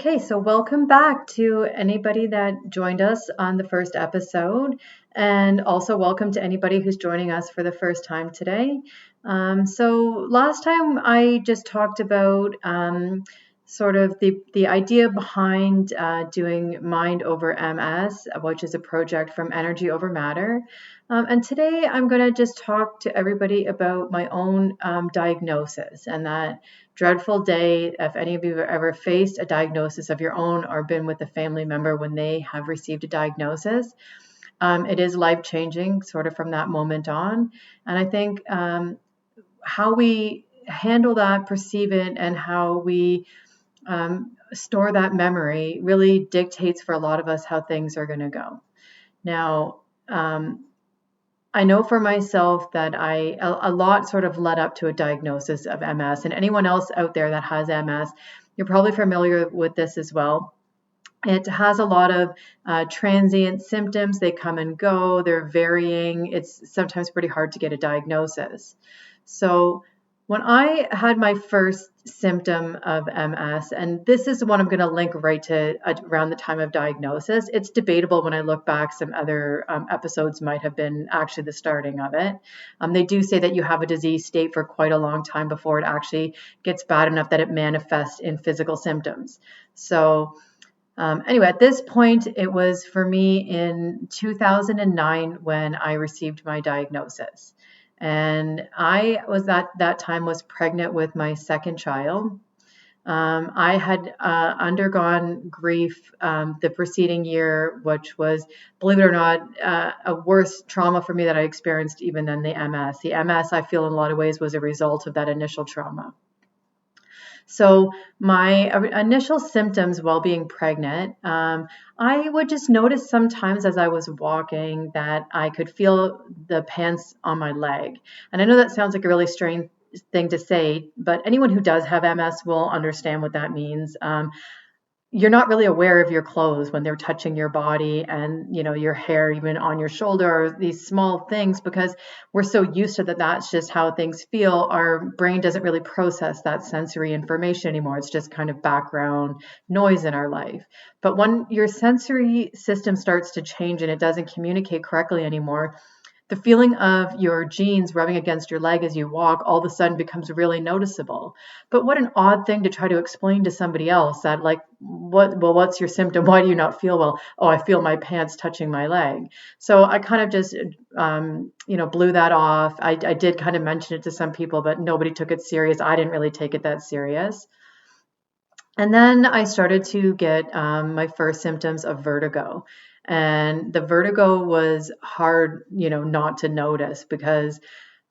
Okay, so welcome back to anybody that joined us on the first episode, and also welcome to anybody who's joining us for the first time today. So last time I just talked about sort of the idea behind doing Mind over MS, which is a project from Energy Over Matter. And today I'm going to just talk to everybody about my own diagnosis and that dreadful day, if any of you have ever faced a diagnosis of your own or been with a family member when they have received a diagnosis. It is life-changing sort of from that moment on. And I think how we handle that, perceive it, and how we store that memory really dictates for a lot of us how things are going to go. Now, I know for myself that a lot sort of led up to a diagnosis of MS, and anyone else out there that has MS, you're probably familiar with this as well. It has a lot of transient symptoms. They come and go. They're varying. It's sometimes pretty hard to get a diagnosis. So when I had my first symptom of MS, and this is the one I'm going to link right to around the time of diagnosis. It's debatable when I look back. Some other episodes might have been actually the starting of it. They do say that you have a disease state for quite a long time before it actually gets bad enough that it manifests in physical symptoms. So anyway, at this point, it was for me in 2009 when I received my diagnosis. And I was at that time was pregnant with my second child. I had undergone grief the preceding year, which was, believe it or not, a worse trauma for me that I experienced even than the MS. The MS, I feel in a lot of ways, was a result of that initial trauma. So my initial symptoms while being pregnant, I would just notice sometimes as I was walking that I could feel the pants on my leg. And I know that sounds like a really strange thing to say, but anyone who does have MS will understand what that means. You're not really aware of your clothes when they're touching your body and, your hair even on your shoulder, or these small things, because we're so used to that that's just how things feel. Our brain doesn't really process that sensory information anymore. It's just kind of background noise in our life. But when your sensory system starts to change and it doesn't communicate correctly anymore, the feeling of your jeans rubbing against your leg as you walk all of a sudden becomes really noticeable. But what an odd thing to try to explain to somebody else that, like, what's your symptom? Why do you not feel well? Oh, I feel my pants touching my leg. So I kind of just, blew that off. I did kind of mention it to some people, but nobody took it serious. I didn't really take it that serious. And then I started to get my first symptoms of vertigo. And the vertigo was hard, not to notice because,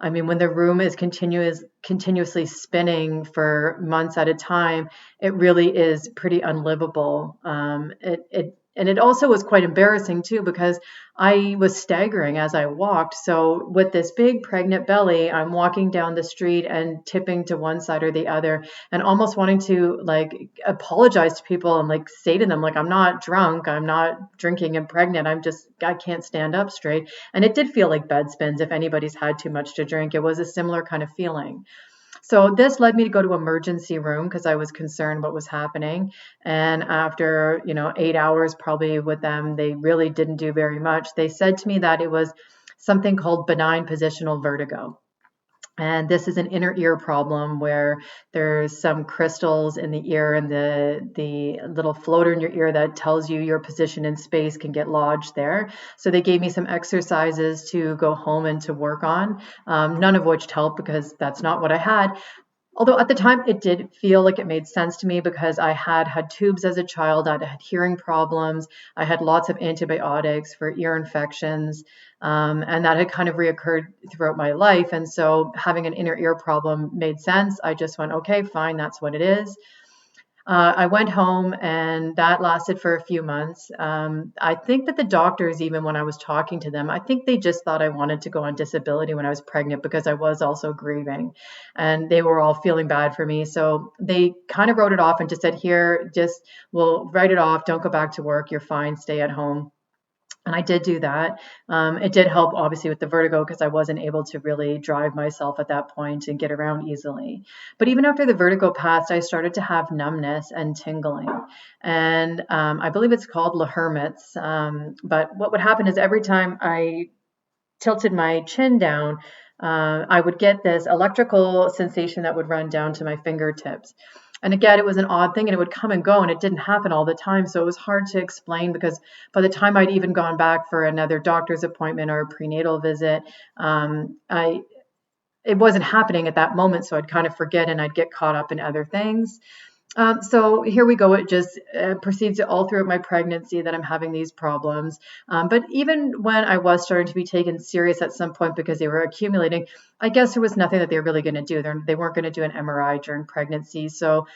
when the room is continuously spinning for months at a time, it really is pretty unlivable. And it also was quite embarrassing too, because I was staggering as I walked. So with this big pregnant belly, I'm walking down the street and tipping to one side or the other and almost wanting to apologize to people and say to them, I'm not drunk, I'm not drinking and pregnant. I can't stand up straight. And it did feel like bed spins. If anybody's had too much to drink, it was a similar kind of feeling. So this led me to go to emergency room because I was concerned what was happening. And after, 8 hours probably with them, they really didn't do very much. They said to me that it was something called benign positional vertigo. And this is an inner ear problem where there's some crystals in the ear, and the little floater in your ear that tells you your position in space can get lodged there. So they gave me some exercises to go home and to work on, none of which helped because that's not what I had. Although at the time it did feel like it made sense to me because I had tubes as a child, I had hearing problems, I had lots of antibiotics for ear infections, and that had kind of reoccurred throughout my life. And so having an inner ear problem made sense. I just went, okay, fine, that's what it is. I went home and that lasted for a few months. I think that the doctors, even when I was talking to them, I think they just thought I wanted to go on disability when I was pregnant because I was also grieving and they were all feeling bad for me. So they kind of wrote it off and just said, we'll write it off. Don't go back to work. You're fine. Stay at home. And I did do that. It did help, obviously, with the vertigo because I wasn't able to really drive myself at that point and get around easily. But even after the vertigo passed, I started to have numbness and tingling. And I believe it's called Hermit's. But what would happen is every time I tilted my chin down, I would get this electrical sensation that would run down to my fingertips. And again, it was an odd thing and it would come and go and it didn't happen all the time. So it was hard to explain because by the time I'd even gone back for another doctor's appointment or a prenatal visit, it wasn't happening at that moment. So I'd kind of forget and I'd get caught up in other things. So here we go. It just proceeds all throughout my pregnancy that I'm having these problems. But even when I was starting to be taken serious at some point because they were accumulating, I guess there was nothing that they were really going to do. They weren't going to do an MRI during pregnancy. So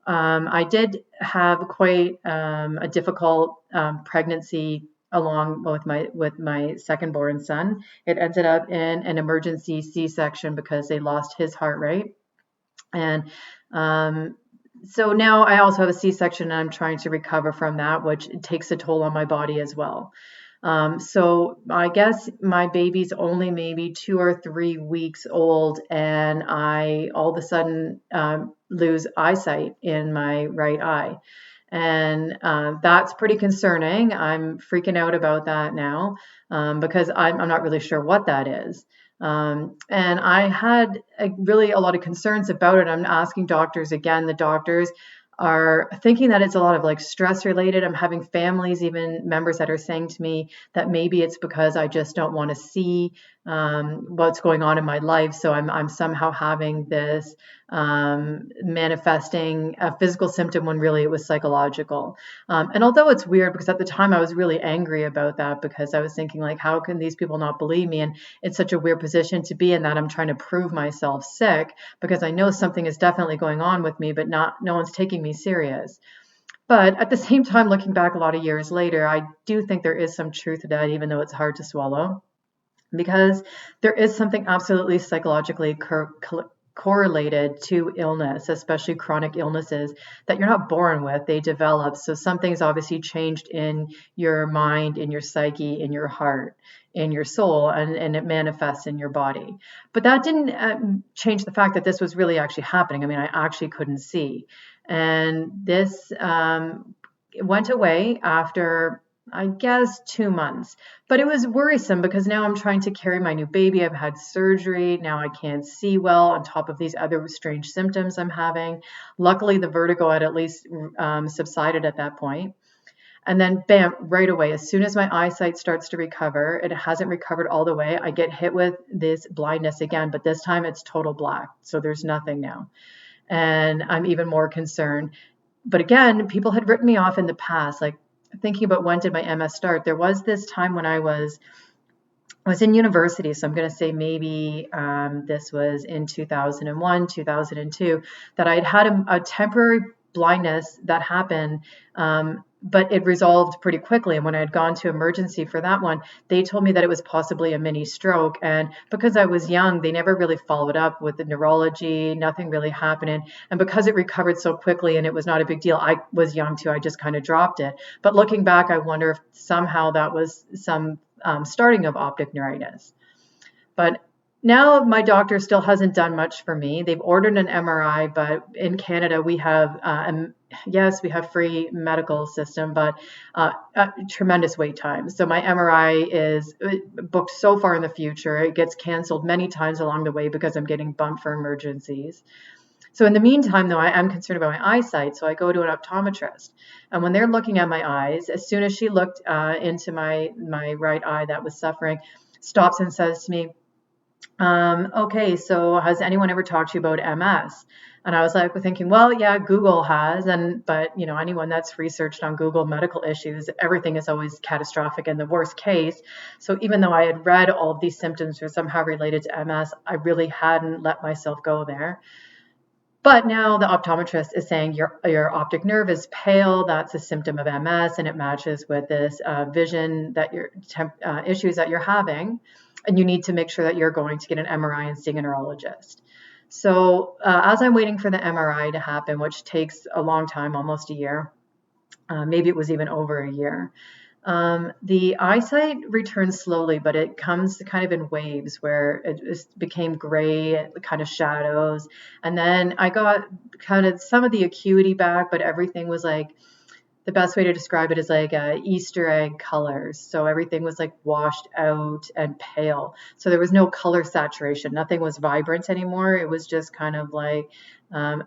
I did have quite a difficult pregnancy along with my second born son. It ended up in an emergency C-section because they lost his heart rate. And so now I also have a C-section and I'm trying to recover from that, which takes a toll on my body as well. So I guess my baby's only maybe 2 or 3 weeks old and I all of a sudden lose eyesight in my right eye. And that's pretty concerning. I'm freaking out about that now because I'm not really sure what that is. And I had really a lot of concerns about it. I'm asking doctors again. The doctors are thinking that it's a lot of like stress related. I'm having families, even members that are saying to me that maybe it's because I just don't want to see what's going on in my life. So I'm somehow having this manifesting a physical symptom when really it was psychological. And although it's weird because at the time I was really angry about that because I was thinking like, how can these people not believe me? And it's such a weird position to be in that I'm trying to prove myself sick because I know something is definitely going on with me, but no one's taking me serious. But at the same time, looking back a lot of years later, I do think there is some truth to that, even though it's hard to swallow, because there is something absolutely psychologically correlated to illness, especially chronic illnesses that you're not born with, they develop. So something's obviously changed in your mind, in your psyche, in your heart, in your soul, and it manifests in your body. But that didn't change the fact that this was really actually happening. I mean, I actually couldn't see. And this went away after, I guess, 2 months. But it was worrisome because now I'm trying to carry my new baby. I've had surgery. Now I can't see well on top of these other strange symptoms I'm having. Luckily, the vertigo had at least subsided at that point. And then bam, right away, as soon as my eyesight starts to recover, it hasn't recovered all the way. I get hit with this blindness again, but this time it's total black. So there's nothing now. And I'm even more concerned. But again, people had written me off in the past, like thinking about when did my MS start. There was this time when I was in university, so I'm going to say maybe this was in 2001, 2002, that I had a temporary blindness that happened, but it resolved pretty quickly. And when I had gone to emergency for that one, they told me that it was possibly a mini stroke. And because I was young, they never really followed up with the neurology, nothing really happening. And because it recovered so quickly and it was not a big deal, I was young too, I just kind of dropped it. But looking back, I wonder if somehow that was some starting of optic neuritis. But now my doctor still hasn't done much for me. They've ordered an MRI, but in Canada we have, yes, we have free medical system, but tremendous wait time. So my MRI is booked so far in the future. It gets canceled many times along the way because I'm getting bumped for emergencies. So in the meantime, though, I am concerned about my eyesight. So I go to an optometrist. And when they're looking at my eyes, as soon as she looked into my right eye that was suffering, stops and says to me, okay, so has anyone ever talked to you about MS? And I was like thinking, well, yeah, Google has, but anyone that's researched on Google medical issues, everything is always catastrophic in the worst case. So even though I had read all of these symptoms were somehow related to MS, I really hadn't let myself go there. But now the optometrist is saying your optic nerve is pale. That's a symptom of MS, and it matches with this vision that issues that you're having, and you need to make sure that you're going to get an MRI and seeing a neurologist. So as I'm waiting for the MRI to happen, which takes a long time, almost a year, maybe it was even over a year, The eyesight returns slowly, but it comes kind of in waves where it just became gray, kind of shadows. And then I got kind of some of the acuity back, but everything was like, the best way to describe it is like Easter egg colors. So everything was like washed out and pale. So there was no color saturation. Nothing was vibrant anymore. It was just kind of like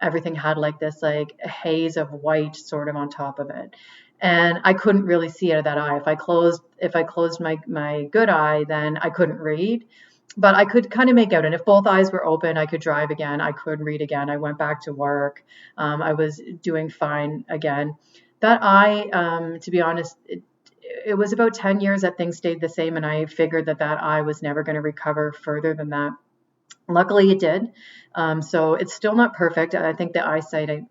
everything had like this like haze of white sort of on top of it. And I couldn't really see out of that eye. If I closed my good eye, then I couldn't read. But I could kind of make out. And if both eyes were open, I could drive again. I could read again. I went back to work. I was doing fine again. That eye, to be honest, it was about 10 years that things stayed the same, and I figured that that eye was never going to recover further than that. Luckily, it did. So it's still not perfect. I think the eyesight, I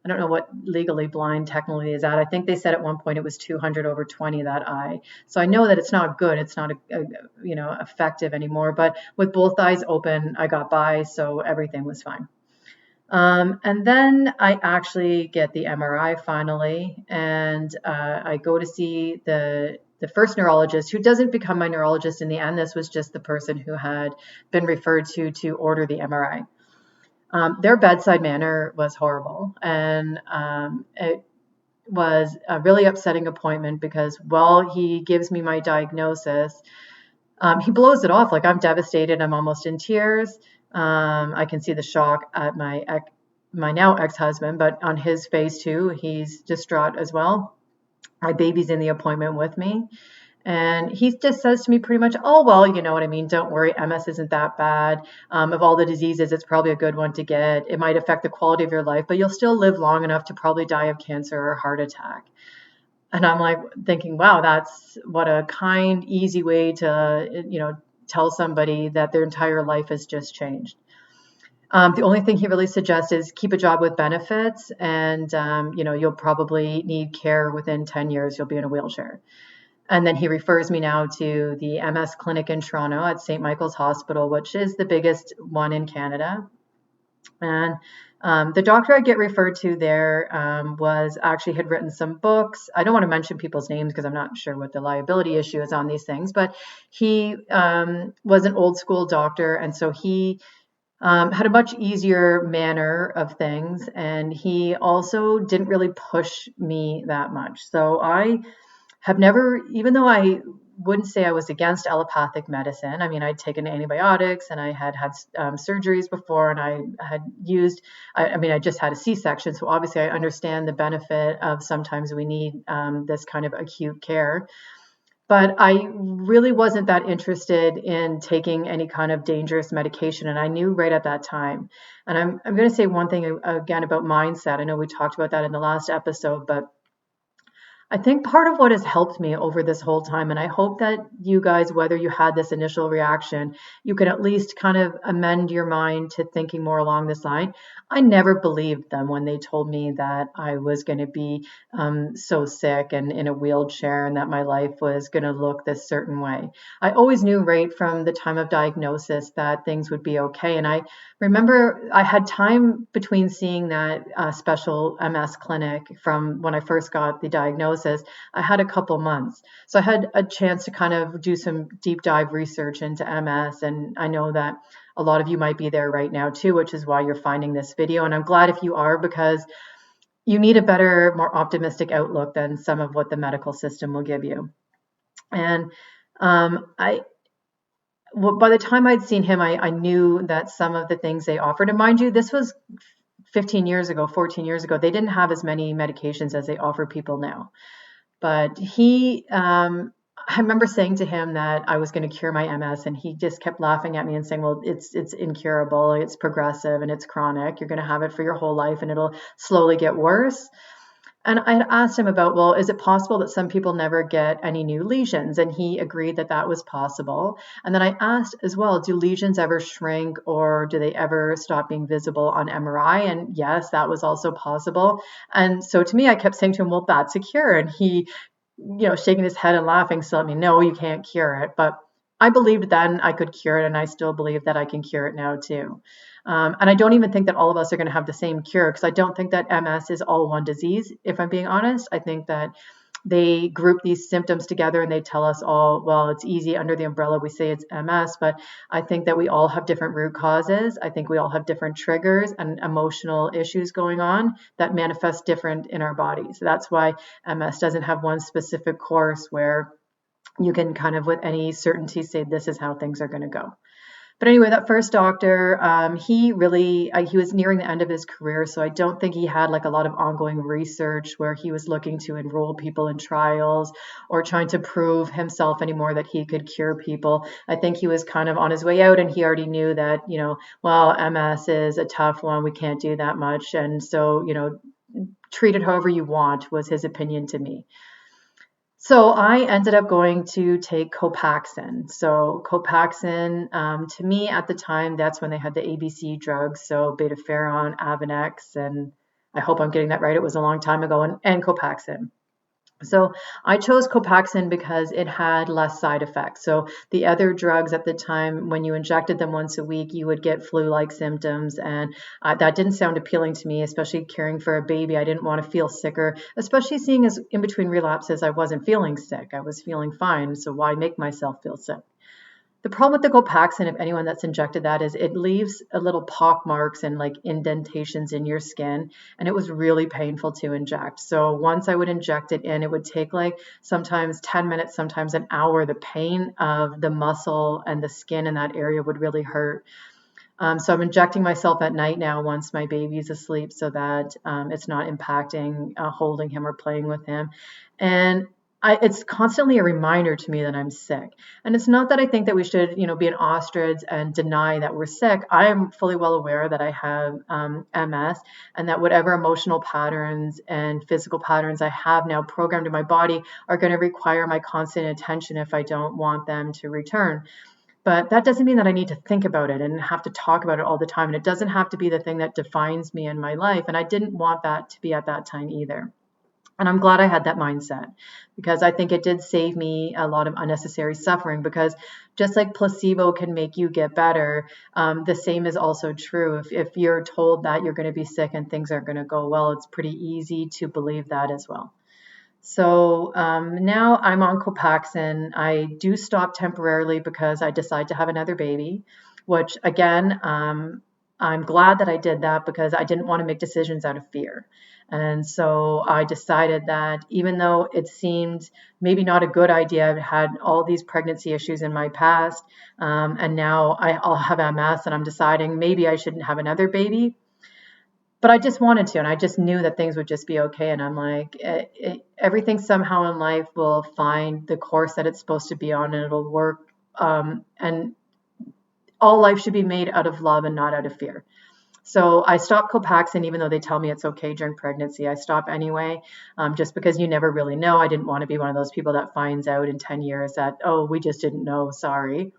don't know what legally blind technically is at. I think they said at one point it was 200 over 20, that eye. So I know that it's not good. It's not, effective anymore. But with both eyes open, I got by, so everything was fine. And then I actually get the MRI finally, and I go to see the first neurologist, who doesn't become my neurologist in the end. This was just the person who had been referred to order the MRI. Their bedside manner was horrible, and it was a really upsetting appointment because while he gives me my diagnosis, he blows it off like I'm devastated. I'm almost in tears. I can see the shock at my now ex-husband, but on his face too, he's distraught as well. My baby's in the appointment with me. And he just says to me pretty much, oh, well, you know what I mean? Don't worry. MS isn't that bad. Of all the diseases, it's probably a good one to get. It might affect the quality of your life, but you'll still live long enough to probably die of cancer or heart attack. And I'm like thinking, wow, that's what a kind, easy way to, tell somebody that their entire life has just changed. The only thing he really suggests is keep a job with benefits, and you'll probably need care within 10 years. You'll be in a wheelchair. And then he refers me now to the MS clinic in Toronto at St. Michael's Hospital, which is the biggest one in Canada. And the doctor I get referred to there had written some books. I don't want to mention people's names because I'm not sure what the liability issue is on these things, but he was an old school doctor. And so he had a much easier manner of things. And he also didn't really push me that much. So I have never, even though I wouldn't say I was against allopathic medicine. I mean, I'd taken antibiotics and I had surgeries before, and I just had a C-section. So obviously I understand the benefit of sometimes we need this kind of acute care. But I really wasn't that interested in taking any kind of dangerous medication. And I knew right at that time. And I'm going to say one thing again about mindset. I know we talked about that in the last episode, but I think part of what has helped me over this whole time, and I hope that you guys, whether you had this initial reaction, you can at least kind of amend your mind to thinking more along this line. I never believed them when they told me that I was going to be so sick and in a wheelchair and that my life was going to look this certain way. I always knew right from the time of diagnosis that things would be okay. And I remember I had time between seeing that special MS clinic from when I first got the diagnosis. I had a couple months. So I had a chance to kind of do some deep dive research into MS. And I know that a lot of you might be there right now too, which is why you're finding this video. And I'm glad if you are, because you need a better, more optimistic outlook than some of what the medical system will give you. And by the time I'd seen him, I knew that some of the things they offered, and mind you, this was 15 years ago, 14 years ago, they didn't have as many medications as they offer people now. But I remember saying to him that I was going to cure my MS, and he just kept laughing at me and saying, well, it's incurable, it's progressive, and it's chronic. You're going to have it for your whole life, and it'll slowly get worse. And I had asked him about, well, is it possible that some people never get any new lesions? And he agreed that that was possible. And then I asked as well, do lesions ever shrink, or do they ever stop being visible on MRI? And yes, that was also possible. And so to me, I kept saying to him, well, that's a cure. And he, shaking his head and laughing, so let me know you can't cure it. But I believed then I could cure it, and I still believe that I can cure it now too. And I don't even think that all of us are going to have the same cure, because I don't think that MS is all one disease, if I'm being honest. I think that they group these symptoms together and they tell us all, well, it's easy under the umbrella. We say it's MS, but I think that we all have different root causes. I think we all have different triggers and emotional issues going on that manifest different in our bodies. So that's why MS doesn't have one specific course where you can kind of with any certainty say this is how things are going to go. But anyway, that first doctor, he was nearing the end of his career. So I don't think he had like a lot of ongoing research where he was looking to enroll people in trials or trying to prove himself anymore that he could cure people. I think he was kind of on his way out and he already knew that, well, MS is a tough one. We can't do that much. And so, treat it however you want was his opinion to me. So I ended up going to take Copaxone. So Copaxone, to me at the time, that's when they had the ABC drugs. So betaferon, Avonex, and I hope I'm getting that right. It was a long time ago, and Copaxone. So I chose Copaxone because it had less side effects. So the other drugs at the time, when you injected them once a week, you would get flu-like symptoms. And that didn't sound appealing to me, especially caring for a baby. I didn't want to feel sicker, especially seeing as in between relapses, I wasn't feeling sick. I was feeling fine. So why make myself feel sick? The problem with the Copaxone, if anyone that's injected that, is it leaves a little pock marks and like indentations in your skin, and it was really painful to inject. So once I would inject it in, it would take like sometimes 10 minutes, sometimes an hour. The pain of the muscle and the skin in that area would really hurt. So I'm injecting myself at night now once my baby's asleep so that it's not impacting holding him or playing with him. And it's constantly a reminder to me that I'm sick. And it's not that I think that we should, be an ostrich and deny that we're sick. I am fully well aware that I have MS and that whatever emotional patterns and physical patterns I have now programmed in my body are going to require my constant attention if I don't want them to return. But that doesn't mean that I need to think about it and have to talk about it all the time. And it doesn't have to be the thing that defines me in my life. And I didn't want that to be at that time either. And I'm glad I had that mindset because I think it did save me a lot of unnecessary suffering, because just like placebo can make you get better, the same is also true. If you're told that you're going to be sick and things aren't going to go well, it's pretty easy to believe that as well. So now I'm on Copaxone. I do stop temporarily because I decide to have another baby, which again, I'm glad that I did that because I didn't want to make decisions out of fear. And so I decided that even though it seemed maybe not a good idea, I've had all these pregnancy issues in my past, and now I'll have MS, and I'm deciding maybe I shouldn't have another baby. But I just wanted to, and I just knew that things would just be okay. And I'm like, everything somehow in life will find the course that it's supposed to be on, and it'll work. And all life should be made out of love and not out of fear. So I stopped Copaxone, even though they tell me it's okay during pregnancy. I stop anyway, just because you never really know. I didn't want to be one of those people that finds out in 10 years that, oh, we just didn't know, sorry.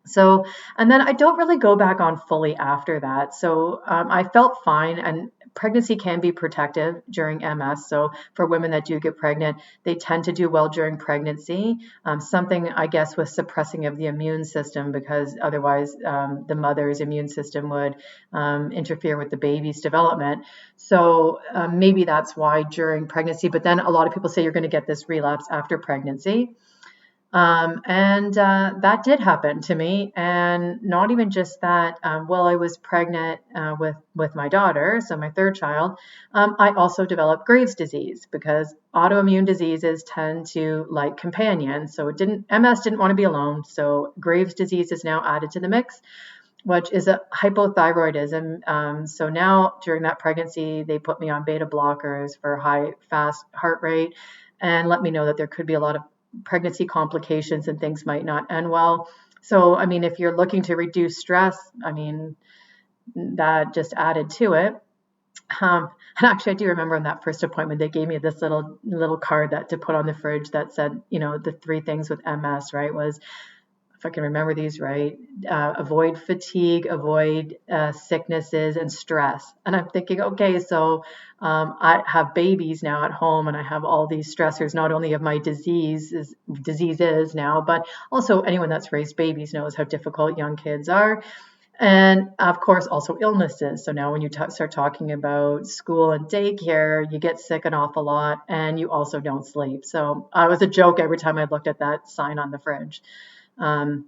So, and then I don't really go back on fully after that. So I felt fine, and pregnancy can be protective during MS. So for women that do get pregnant, they tend to do well during pregnancy. Something, I guess, with suppressing of the immune system, because otherwise the mother's immune system would interfere with the baby's development. So maybe that's why during pregnancy, but then a lot of people say you're going to get this relapse after pregnancy. And that did happen to me. And not even just that, while I was pregnant with my daughter, so my third child, I also developed Graves' disease, because autoimmune diseases tend to like companions. So MS didn't want to be alone. So Graves' disease is now added to the mix, which is a hypothyroidism. So now during that pregnancy, they put me on beta blockers for fast heart rate and let me know that there could be a lot of pregnancy complications and things might not end well. So, I mean, if you're looking to reduce stress, I mean, that just added to it. And actually, I do remember in that first appointment, they gave me this little card to put on the fridge that said, the 3 things with MS, right, was, if I can remember these right, avoid fatigue, avoid sicknesses, and stress. And I'm thinking, okay, so I have babies now at home, and I have all these stressors, not only of my diseases now, but also anyone that's raised babies knows how difficult young kids are. And of course, also illnesses. So now when you start talking about school and daycare, you get sick an awful lot and you also don't sleep. So I was a joke every time I looked at that sign on the fridge. Um,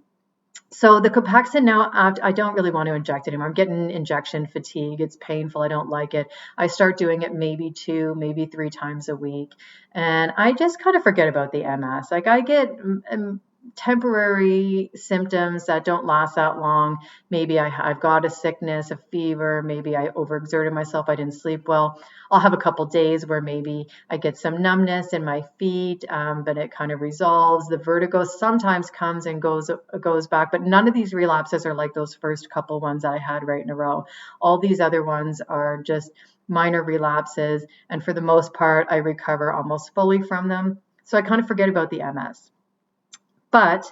so the Copaxone now, I don't really want to inject it anymore. I'm getting injection fatigue. It's painful. I don't like it. I start doing it maybe 2, maybe 3 times a week. And I just kind of forget about the MS. Like I get temporary symptoms that don't last that long. Maybe I've got a sickness, a fever. Maybe I overexerted myself. I didn't sleep well. I'll have a couple days where maybe I get some numbness in my feet, but it kind of resolves. The vertigo sometimes comes and goes back, but none of these relapses are like those first couple ones that I had right in a row. All these other ones are just minor relapses, and for the most part, I recover almost fully from them. So I kind of forget about the MS. But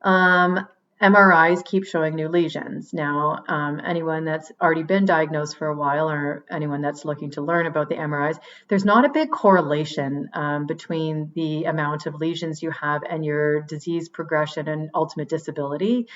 MRIs keep showing new lesions. Now, anyone that's already been diagnosed for a while or anyone that's looking to learn about the MRIs, there's not a big correlation between the amount of lesions you have and your disease progression and ultimate disability,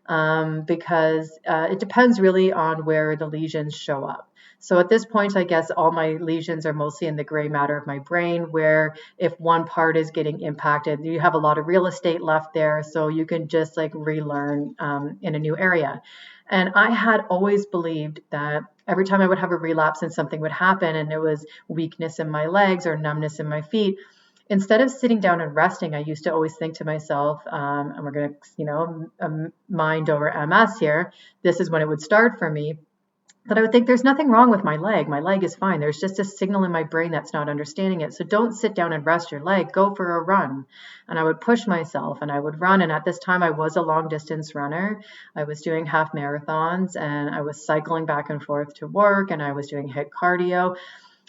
because it depends really on where the lesions show up. So at this point, I guess all my lesions are mostly in the gray matter of my brain, where if one part is getting impacted, you have a lot of real estate left there. So you can just like relearn in a new area. And I had always believed that every time I would have a relapse and something would happen and it was weakness in my legs or numbness in my feet, instead of sitting down and resting, I used to always think to myself, and we're going to, mind over MS here. This is when it would start for me. But I would think there's nothing wrong with my leg. My leg is fine. There's just a signal in my brain that's not understanding it. So don't sit down and rest your leg. Go for a run. And I would push myself and I would run. And at this time, I was a long distance runner. I was doing half marathons and I was cycling back and forth to work and I was doing HIIT cardio.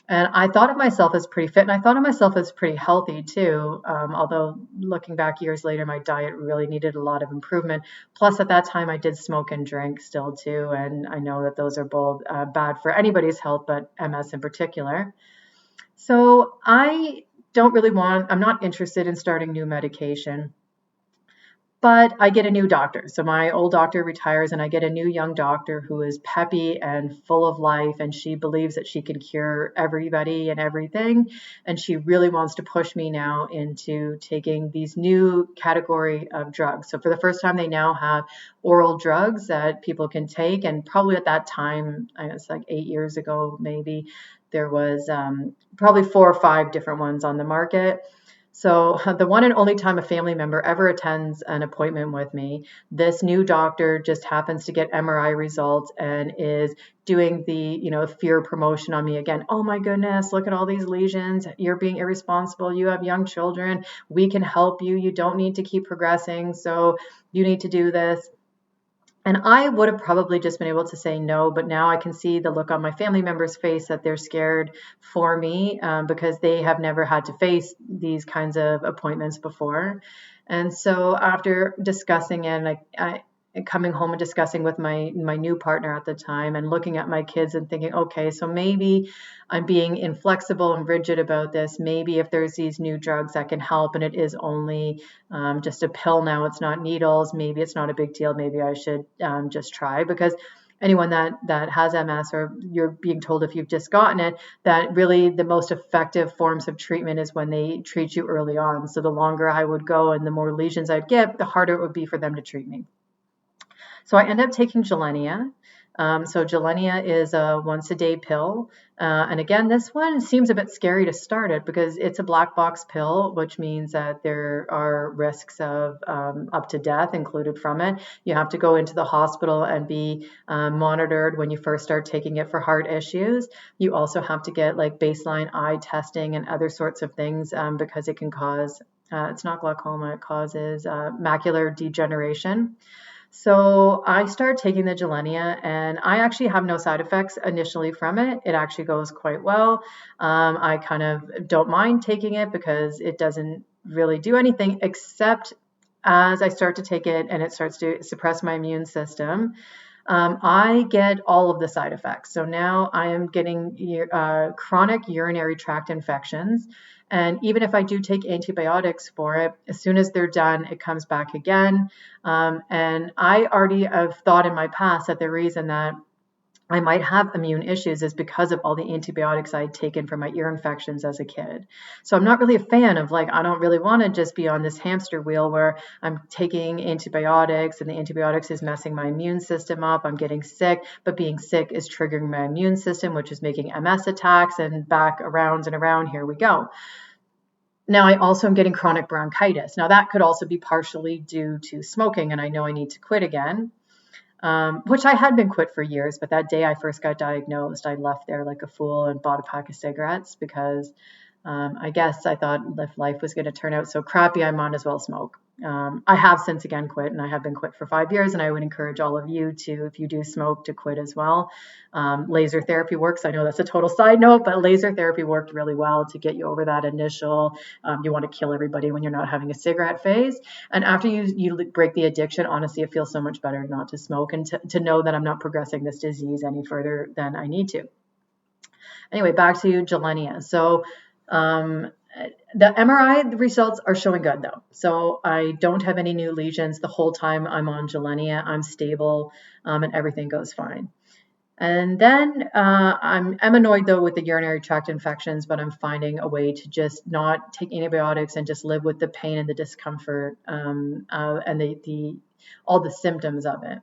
And I thought of myself as pretty fit, and I thought of myself as pretty healthy too. Although looking back years later, my diet really needed a lot of improvement. Plus, at that time, I did smoke and drink still too, and I know that those are both bad for anybody's health, but MS in particular. So I'm not interested in starting new medication. But I get a new doctor. So my old doctor retires and I get a new young doctor who is peppy and full of life. And she believes that she can cure everybody and everything. And she really wants to push me now into taking these new category of drugs. So for the first time, they now have oral drugs that people can take. And probably at that time, it's like 8 years ago, maybe, there was probably 4 or 5 different ones on the market. So the one and only time a family member ever attends an appointment with me, this new doctor just happens to get MRI results and is doing the, fear promotion on me again. Oh my goodness, look at all these lesions. You're being irresponsible. You have young children. We can help you. You don't need to keep progressing. So you need to do this. And I would have probably just been able to say no, but now I can see the look on my family member's face that they're scared for me because they have never had to face these kinds of appointments before. And so after discussing it, I coming home and discussing with my new partner at the time and looking at my kids and thinking, okay, so maybe I'm being inflexible and rigid about this. Maybe if there's these new drugs that can help and it is only just a pill now, it's not needles, maybe it's not a big deal. Maybe I should just try, because anyone that has MS, or you're being told if you've just gotten it, that really the most effective forms of treatment is when they treat you early on. So the longer I would go and the more lesions I'd get, the harder it would be for them to treat me. So I end up taking Gilenya. So Gilenya is a once a day pill. And again, this one seems a bit scary to start it because it's a black box pill, which means that there are risks of up to death included from it. You have to go into the hospital and be monitored when you first start taking it for heart issues. You also have to get like baseline eye testing and other sorts of things because it can cause, it's not glaucoma, it causes macular degeneration. So I started taking the Gilenya and I actually have no side effects initially from it. It actually goes quite well. I kind of don't mind taking it because it doesn't really do anything except as I start to take it and it starts to suppress my immune system. I get all of the side effects. So now I am getting chronic urinary tract infections. And even if I do take antibiotics for it, as soon as they're done, it comes back again. And I already have thought in my past that the reason that I might have immune issues is because of all the antibiotics I had taken for my ear infections as a kid. So I'm not really a fan of, like, I don't really want to just be on this hamster wheel where I'm taking antibiotics and the antibiotics is messing my immune system up. I'm getting sick, but being sick is triggering my immune system, which is making MS attacks, and back around and around, here we go. Now, I also am getting chronic bronchitis. Now, that could also be partially due to smoking, and I know I need to quit again. Which I had been quit for years, but that day I first got diagnosed, I left there like a fool and bought a pack of cigarettes because I guess I thought if life was going to turn out so crappy, I might as well smoke. I have since again quit, and I have been quit for 5 years, and I would encourage all of you to, if you do smoke, to quit as well. Laser therapy works. I know that's a total side note, but laser therapy worked really well to get you over that initial, you want to kill everybody when you're not having a cigarette phase. And after you break the addiction, honestly, it feels so much better not to smoke and to know that I'm not progressing this disease any further than I need to. Anyway, back to Gilenya. So the MRI results are showing good though. So I don't have any new lesions the whole time I'm on Gilenya. I'm stable, and everything goes fine. And then I'm annoyed though with the urinary tract infections, but I'm finding a way to just not take antibiotics and just live with the pain and the discomfort, and all the symptoms of it.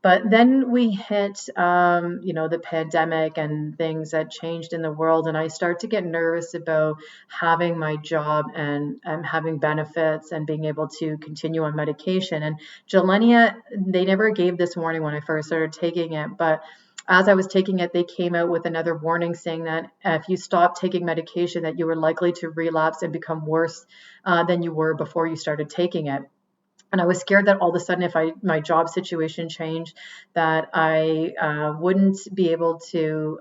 But then we hit, the pandemic and things that changed in the world. And I start to get nervous about having my job and having benefits and being able to continue on medication. And Gilenya, they never gave this warning when I first started taking it. But as I was taking it, they came out with another warning saying that if you stop taking medication, that you were likely to relapse and become worse than you were before you started taking it. And I was scared that all of a sudden, if my job situation changed, that I wouldn't be able to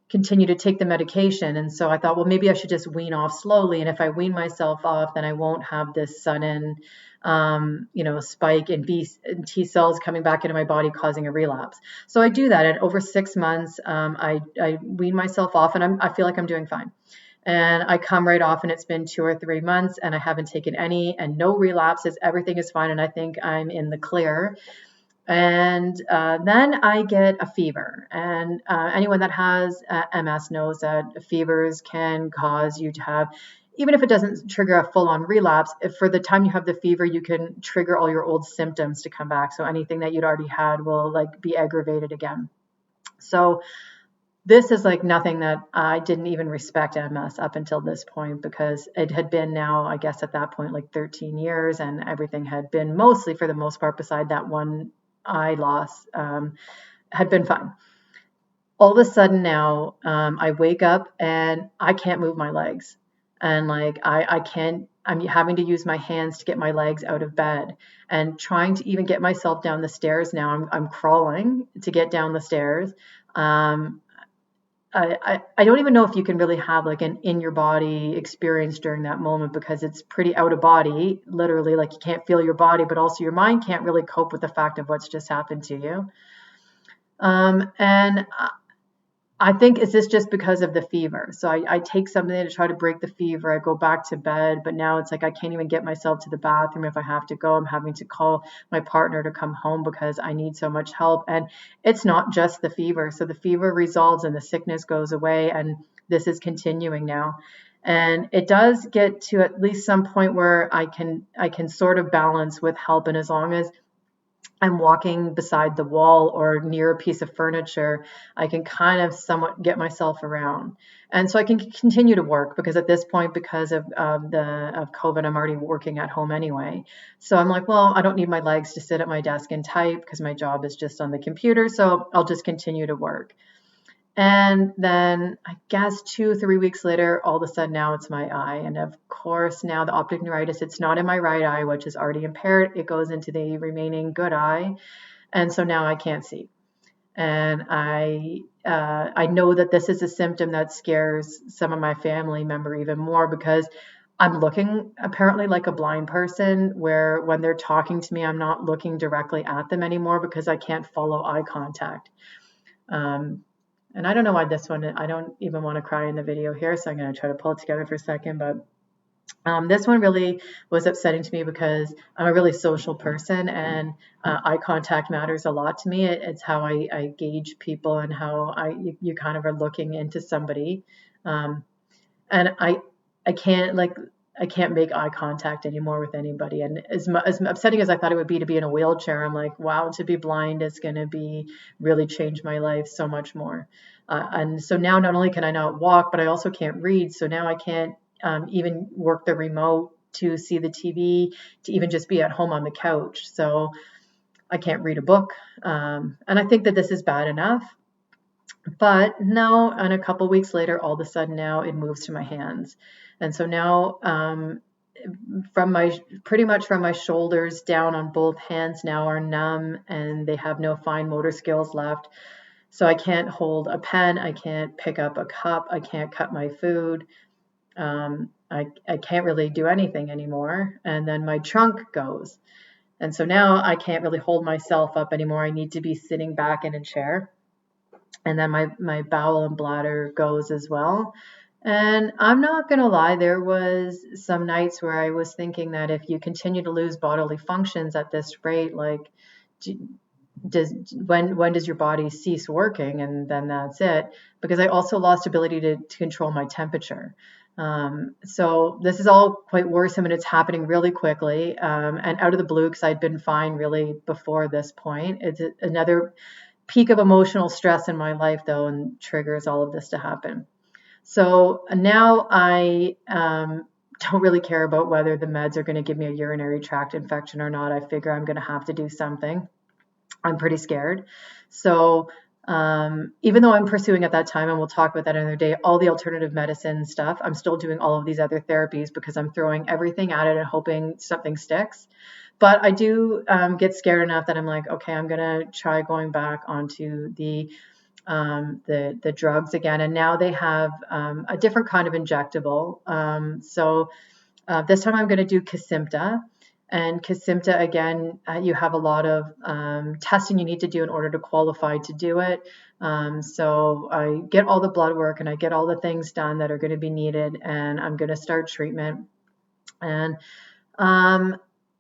continue to take the medication. And so I thought, well, maybe I should just wean off slowly. And if I wean myself off, then I won't have this sudden, spike in T cells coming back into my body, causing a relapse. So I do that. And over 6 months, I wean myself off, and I feel like I'm doing fine. And I come right off, and it's been 2 or 3 months, and I haven't taken any, and no relapses. Everything is fine, and I think I'm in the clear. And then I get a fever. And anyone that has MS knows that fevers can cause you to have, even if it doesn't trigger a full-on relapse, if for the time you have the fever, you can trigger all your old symptoms to come back. So anything that you'd already had will be aggravated again. So this is like nothing that I didn't even respect MS up until this point, because it had been now, I guess at that point, like 13 years, and everything had been mostly, for the most part, beside that one eye loss, had been fine. All of a sudden now, I wake up and I can't move my legs. And I can't, I'm having to use my hands to get my legs out of bed, and trying to even get myself down the stairs now. I'm crawling to get down the stairs. I don't even know if you can really have an in your body experience during that moment, because it's pretty out of body, literally. Like, you can't feel your body, but also your mind can't really cope with the fact of what's just happened to you. And I think, is this just because of the fever? So I take something to try to break the fever. I go back to bed, but now it's like I can't even get myself to the bathroom. If I have to go, I'm having to call my partner to come home because I need so much help. And it's not just the fever. So the fever resolves and the sickness goes away, and this is continuing now. And it does get to at least some point where I can sort of balance with help. And as long as I'm walking beside the wall or near a piece of furniture, I can kind of somewhat get myself around. And so I can continue to work, because at this point, because of COVID, I'm already working at home anyway. So I'm like, well, I don't need my legs to sit at my desk and type, because my job is just on the computer. So I'll just continue to work. And then I guess 2-3 weeks later, all of a sudden now it's my eye. And of course, now the optic neuritis, it's not in my right eye, which is already impaired. It goes into the remaining good eye. And so now I can't see. And I know that this is a symptom that scares some of my family member even more, because I'm looking apparently like a blind person, where when they're talking to me, I'm not looking directly at them anymore because I can't follow eye contact. And I don't know why this one, I don't even want to cry in the video here, so I'm going to try to pull it together for a second. But this one really was upsetting to me because I'm a really social person, and eye contact matters a lot to me. It's how I gauge people and how you kind of are looking into somebody. Um, and I can't like I can't make eye contact anymore with anybody. And as upsetting as I thought it would be to be in a wheelchair, I'm like, wow, to be blind is going to be really change my life so much more. And so now not only can I not walk, but I also can't read. So now I can't even work the remote to see the TV, to even just be at home on the couch. So I can't read a book. And I think that this is bad enough. But no, and a couple weeks later, all of a sudden now it moves to my hands. And so now from my pretty much from my shoulders down on both hands now are numb, and they have no fine motor skills left. So I can't hold a pen, I can't pick up a cup, I can't cut my food. I can't really do anything anymore. And then my trunk goes. And so now I can't really hold myself up anymore. I need to be sitting back in a chair. And then my bowel and bladder goes as well. And I'm not going to lie, there was some nights where I was thinking that if you continue to lose bodily functions at this rate, like when does your body cease working? And then that's it. Because I also lost ability to control my temperature. So this is all quite worrisome, and it's happening really quickly and out of the blue, because I'd been fine really before this point. It's another peak of emotional stress in my life, though, and triggers all of this to happen. So now I don't really care about whether the meds are going to give me a urinary tract infection or not. I figure I'm going to have to do something. I'm pretty scared. So even though I'm pursuing at that time, and we'll talk about that another day, all the alternative medicine stuff, I'm still doing all of these other therapies because I'm throwing everything at it and hoping something sticks. But I do get scared enough that I'm like, okay, I'm going to try going back onto the drugs again. And now they have a different kind of injectable. So this time I'm going to do Kesimpta. And Kesimpta, again, you have a lot of testing you need to do in order to qualify to do it. So I get all the blood work and I get all the things done that are going to be needed, and I'm going to start treatment. And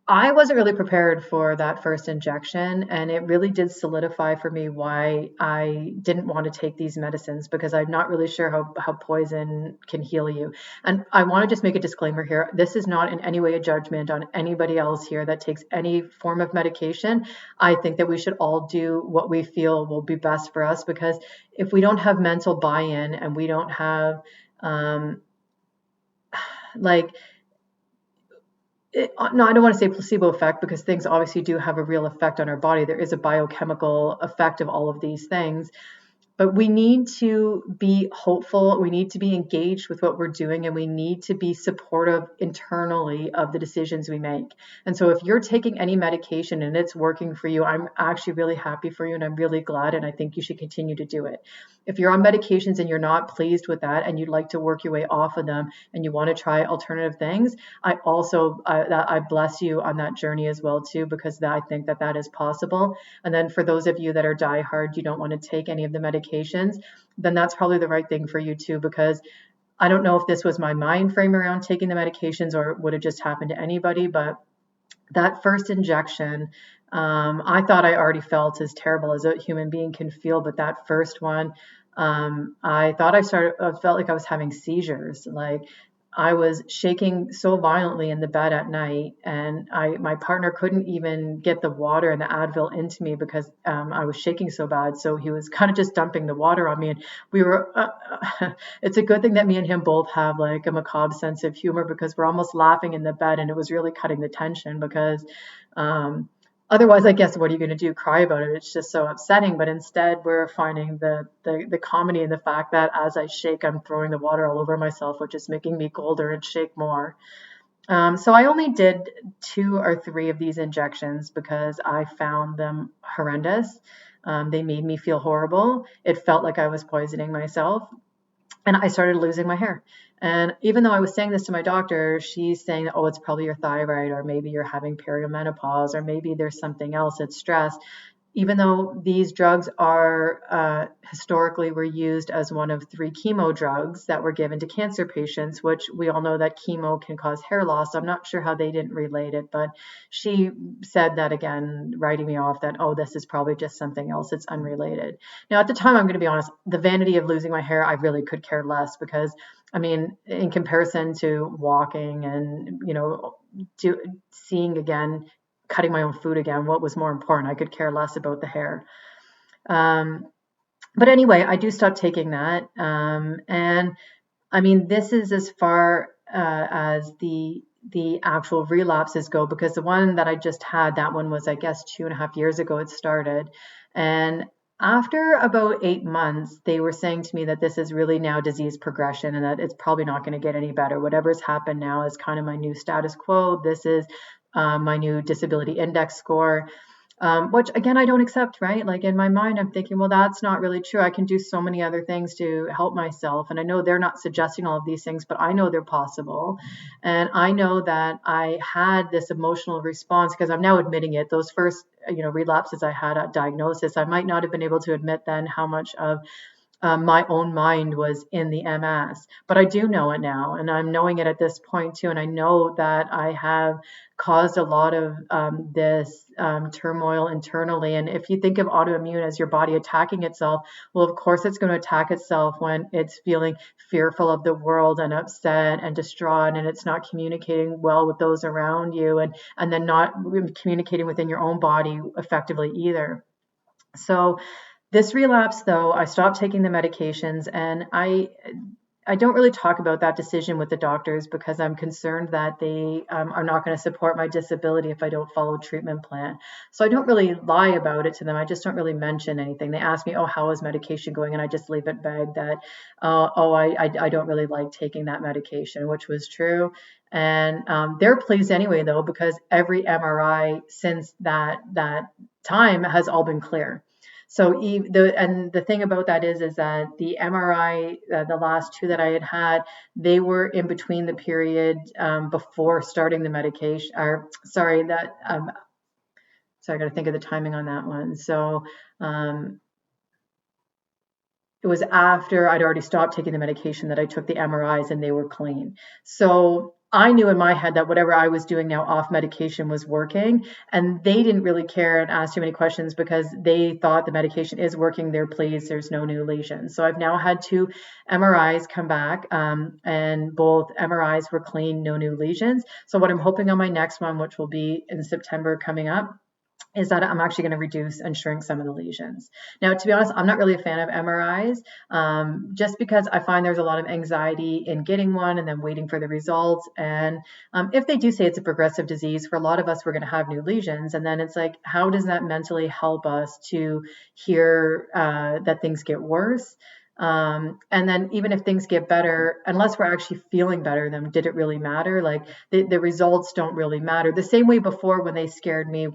I wasn't really prepared for that first injection, and it really did solidify for me why I didn't want to take these medicines, because I'm not really sure how poison can heal you. And I want to just make a disclaimer here. This is not in any way a judgment on anybody else here that takes any form of medication. I think that we should all do what we feel will be best for us, because if we don't have mental buy-in and we don't have no, I don't want to say placebo effect, because things obviously do have a real effect on our body. There is a biochemical effect of all of these things. But we need to be hopeful. We need to be engaged with what we're doing, and we need to be supportive internally of the decisions we make. And so if you're taking any medication and it's working for you, I'm actually really happy for you, and I'm really glad, and I think you should continue to do it. If you're on medications and you're not pleased with that and you'd like to work your way off of them and you want to try alternative things, I also I bless you on that journey as well too, because I think that is possible. And then for those of you that are diehard, you don't want to take any of the medications, then that's probably the right thing for you too, because I don't know if this was my mind frame around taking the medications or would it just happen to anybody, but that first injection, I thought I already felt as terrible as a human being can feel, but that first one, I thought I felt like I was having seizures. Like I was shaking so violently in the bed at night, and my partner couldn't even get the water and the Advil into me because I was shaking so bad. So he was kind of just dumping the water on me, and we were. It's a good thing that me and him both have like a macabre sense of humor, because we're almost laughing in the bed, and it was really cutting the tension because. Otherwise, I guess, what are you going to do? Cry about it? It's just so upsetting. But instead, we're finding the comedy in the fact that as I shake, I'm throwing the water all over myself, which is making me colder and shake more. So I only did 2 or 3 of these injections because I found them horrendous. They made me feel horrible. It felt like I was poisoning myself. And I started losing my hair. And even though I was saying this to my doctor, she's saying that, oh, it's probably your thyroid, or maybe you're having perimenopause, or maybe there's something else, it's stress. even though these drugs are historically were used as one of 3 chemo drugs that were given to cancer patients, which we all know that chemo can cause hair loss. I'm not sure how they didn't relate it, but she said that again, writing me off that, oh, this is probably just something else. It's unrelated. Now, at the time, I'm going to be honest, the vanity of losing my hair, I really could care less because, I mean, in comparison to walking and, seeing again, cutting my own food again, what was more important? I could care less about the hair. But anyway, I do stop taking that. And I mean, this is as far as the actual relapses go, because the one that I just had, that one was, I guess, 2.5 years ago it started. And after about 8 months, they were saying to me that this is really now disease progression and that it's probably not going to get any better. Whatever's happened now is kind of my new status quo. This is my new disability index score, which again, I don't accept, right? Like in my mind, I'm thinking, well, that's not really true. I can do so many other things to help myself. And I know they're not suggesting all of these things, but I know they're possible. And I know that I had this emotional response because I'm now admitting it. Those first, relapses I had at diagnosis, I might not have been able to admit then how much of my own mind was in the MS, but I do know it now, and I'm knowing it at this point too. And I know that I have caused a lot of this turmoil internally. And if you think of autoimmune as your body attacking itself, well, of course it's going to attack itself when it's feeling fearful of the world and upset and distraught, and it's not communicating well with those around you, and then not communicating within your own body effectively either. So this relapse, though, I stopped taking the medications, and I don't really talk about that decision with the doctors because I'm concerned that they are not going to support my disability if I don't follow treatment plan. So I don't really lie about it to them. I just don't really mention anything. They ask me, oh, how is medication going? And I just leave it vague that, I don't really like taking that medication, which was true. And they're pleased anyway, though, because every MRI since that time has all been clear. So the thing about that is that the MRI, the last 2 that I had, they were in between the period before starting the medication. Or sorry, that so I got to think of the timing on that one. So it was after I'd already stopped taking the medication that I took the MRIs and they were clean. So I knew in my head that whatever I was doing now off medication was working, and they didn't really care and ask too many questions because they thought the medication is working. They're pleased. There's no new lesions. So I've now had 2 MRIs come back, and both MRIs were clean, no new lesions. So what I'm hoping on my next one, which will be in September coming up, is that I'm actually going to reduce and shrink some of the lesions. Now, to be honest, I'm not really a fan of MRIs, just because I find there's a lot of anxiety in getting one and then waiting for the results. And if they do say it's a progressive disease, for a lot of us, we're going to have new lesions. And then it's like, how does that mentally help us to hear that things get worse? And then even if things get better, unless we're actually feeling better, then did it really matter? Like the results don't really matter. The same way before when they scared me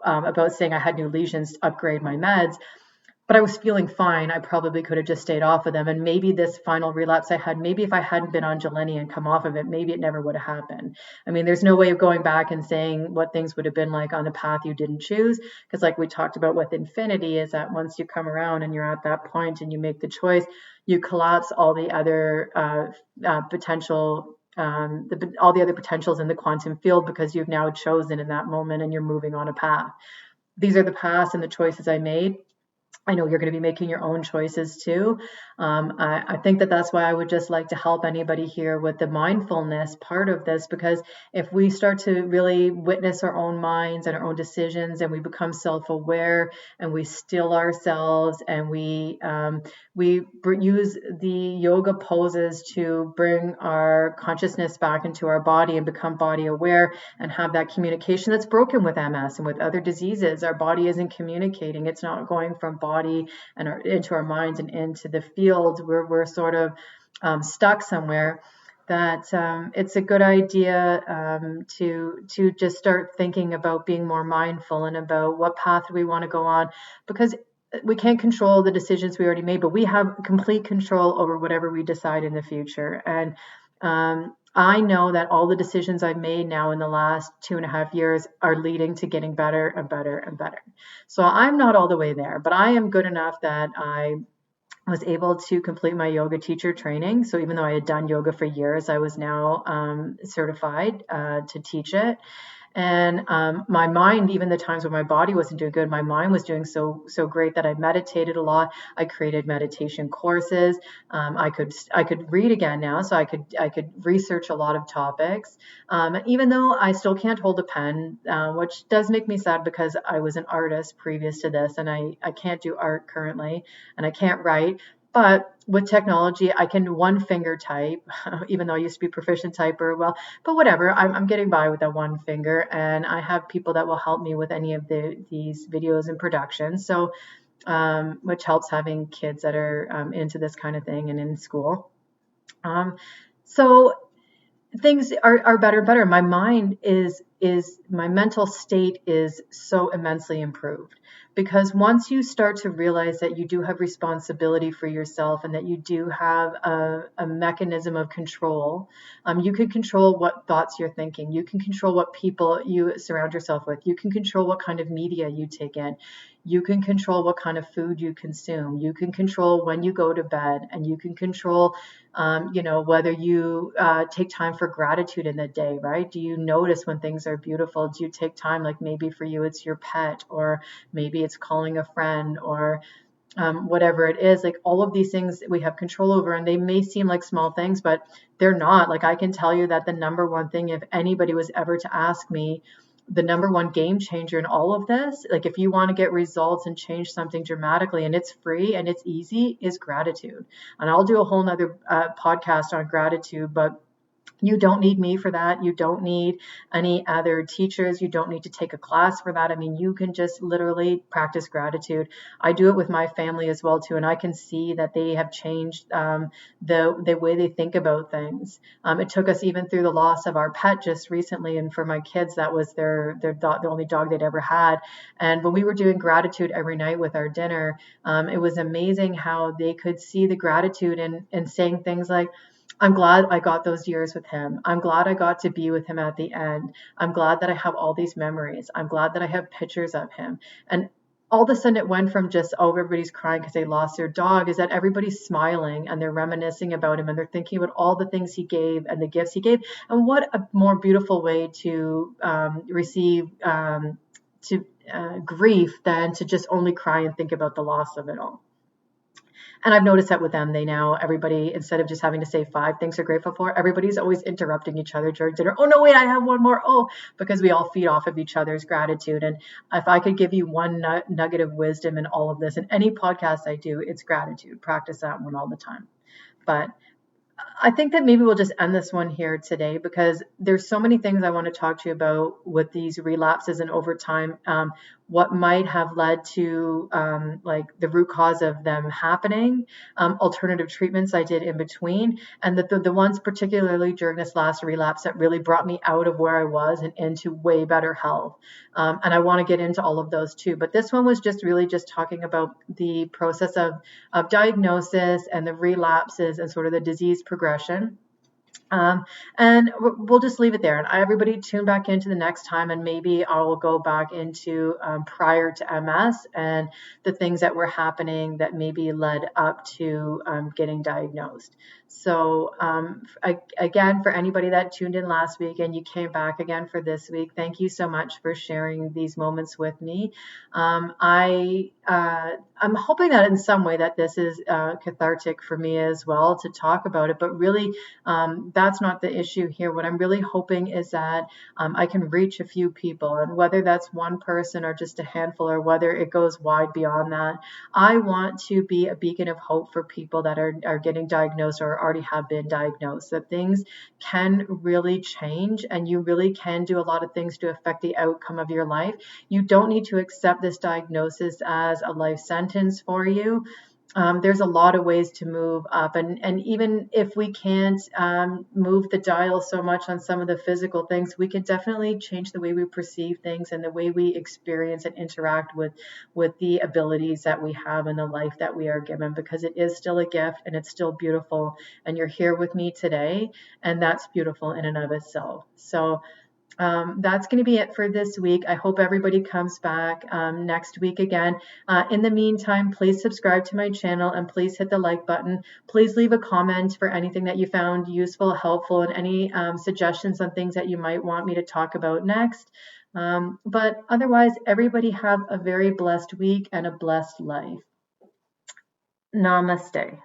about saying I had new lesions to upgrade my meds, but I was feeling fine. I probably could have just stayed off of them. And maybe this final relapse I had, maybe if I hadn't been on Geleni and come off of it, maybe it never would have happened. I mean, there's no way of going back and saying what things would have been like on the path you didn't choose. Because like we talked about with infinity, is that once you come around and you're at that point and you make the choice, you collapse all the other potential all the other potentials in the quantum field because you've now chosen in that moment and you're moving on a path. These are the paths and the choices I made. I know you're going to be making your own choices too. I think that that's why I would just like to help anybody here with the mindfulness part of this, because if we start to really witness our own minds and our own decisions, and we become self-aware and we still ourselves, and we use the yoga poses to bring our consciousness back into our body and become body aware and have that communication that's broken with MS and with other diseases. Our body isn't communicating. It's not going from body and into our minds and into the field where we're sort of stuck somewhere. That it's a good idea to just start thinking about being more mindful and about what path we want to go on, because we can't control the decisions we already made, but we have complete control over whatever we decide in the future. And I know that all the decisions I've made now in the last 2.5 years are leading to getting better and better and better. So I'm not all the way there, but I am good enough that I was able to complete my yoga teacher training. So even though I had done yoga for years, I was now certified to teach it. And my mind, even the times when my body wasn't doing good, my mind was doing so great that I meditated a lot. I created meditation courses. I could read again now, so I could research a lot of topics. Even though I still can't hold a pen, which does make me sad because I was an artist previous to this, and I can't do art currently, and I can't write. But with technology, I can one finger type, even though I used to be a proficient typer. Well, but whatever, I'm getting by with that one finger, and I have people that will help me with any of these videos and productions. So, which helps having kids that are into this kind of thing and in school. Um, so things are better and better. My mind is my mental state is so immensely improved, because once you start to realize that you do have responsibility for yourself and that you do have a mechanism of control, you can control what thoughts you're thinking. You can control what people you surround yourself with. You can control what kind of media you take in. You can control what kind of food you consume. You can control when you go to bed, and you can control whether you take time for gratitude in the day, right? Do you notice when things are beautiful? Do you take time, like maybe for you it's your pet, or maybe it's calling a friend, or whatever it is? Like, all of these things we have control over, and they may seem like small things, but they're not. Like, I can tell you that the number one thing, if anybody was ever to ask me, the number one game changer in all of this, like if you want to get results and change something dramatically, and it's free and it's easy, is gratitude. And I'll do a whole nother podcast on gratitude, but you don't need me for that. You don't need any other teachers. You don't need to take a class for that. I mean, you can just literally practice gratitude. I do it with my family as well too, and I can see that they have changed the way they think about things. It took us even through the loss of our pet just recently, and for my kids, that was the only dog they'd ever had. And when we were doing gratitude every night with our dinner, it was amazing how they could see the gratitude in saying things like, I'm glad I got those years with him. I'm glad I got to be with him at the end. I'm glad that I have all these memories. I'm glad that I have pictures of him. And all of a sudden it went from just, oh, everybody's crying because they lost their dog, is that everybody's smiling and they're reminiscing about him, and they're thinking about all the things he gave and the gifts he gave. And what a more beautiful way to receive grief than to just only cry and think about the loss of it all. And I've noticed that with them, everybody, instead of just having to say 5 things they're grateful for, everybody's always interrupting each other during dinner. Oh, no, wait, I have one more. Oh, because we all feed off of each other's gratitude. And if I could give you one nugget of wisdom in all of this, in any podcast I do, it's gratitude. Practice that one all the time. But I think that maybe we'll just end this one here today, because there's so many things I want to talk to you about with these relapses and over time, what might have led to like the root cause of them happening, alternative treatments I did in between, and the ones particularly during this last relapse that really brought me out of where I was and into way better health. And I want to get into all of those too. But this one was just really just talking about the process of diagnosis and the relapses and sort of the disease progression. And we'll just leave it there. And everybody tune back into the next time, and maybe I will go back into prior to MS and the things that were happening that maybe led up to getting diagnosed. So again, for anybody that tuned in last week and you came back again for this week, thank you so much for sharing these moments with me. I'm hoping that in some way that this is cathartic for me as well to talk about it, but really that's not the issue here. What I'm really hoping is that I can reach a few people, and whether that's one person or just a handful, or whether it goes wide beyond that, I want to be a beacon of hope for people that are getting diagnosed or already have been diagnosed, that things can really change and you really can do a lot of things to affect the outcome of your life. You don't need to accept this diagnosis as a life sentence for you. there's a lot of ways to move up, and even if we can't move the dial so much on some of the physical things, we can definitely change the way we perceive things and the way we experience and interact with the abilities that we have in the life that we are given, because it is still a gift and it's still beautiful, and you're here with me today, and that's beautiful in and of itself. So that's going to be it for this week. I hope everybody comes back next week again. In the meantime, please subscribe to my channel and please hit the like button. Please leave a comment for anything that you found useful, helpful, and any suggestions on things that you might want me to talk about next. But otherwise, everybody have a very blessed week and a blessed life. Namaste.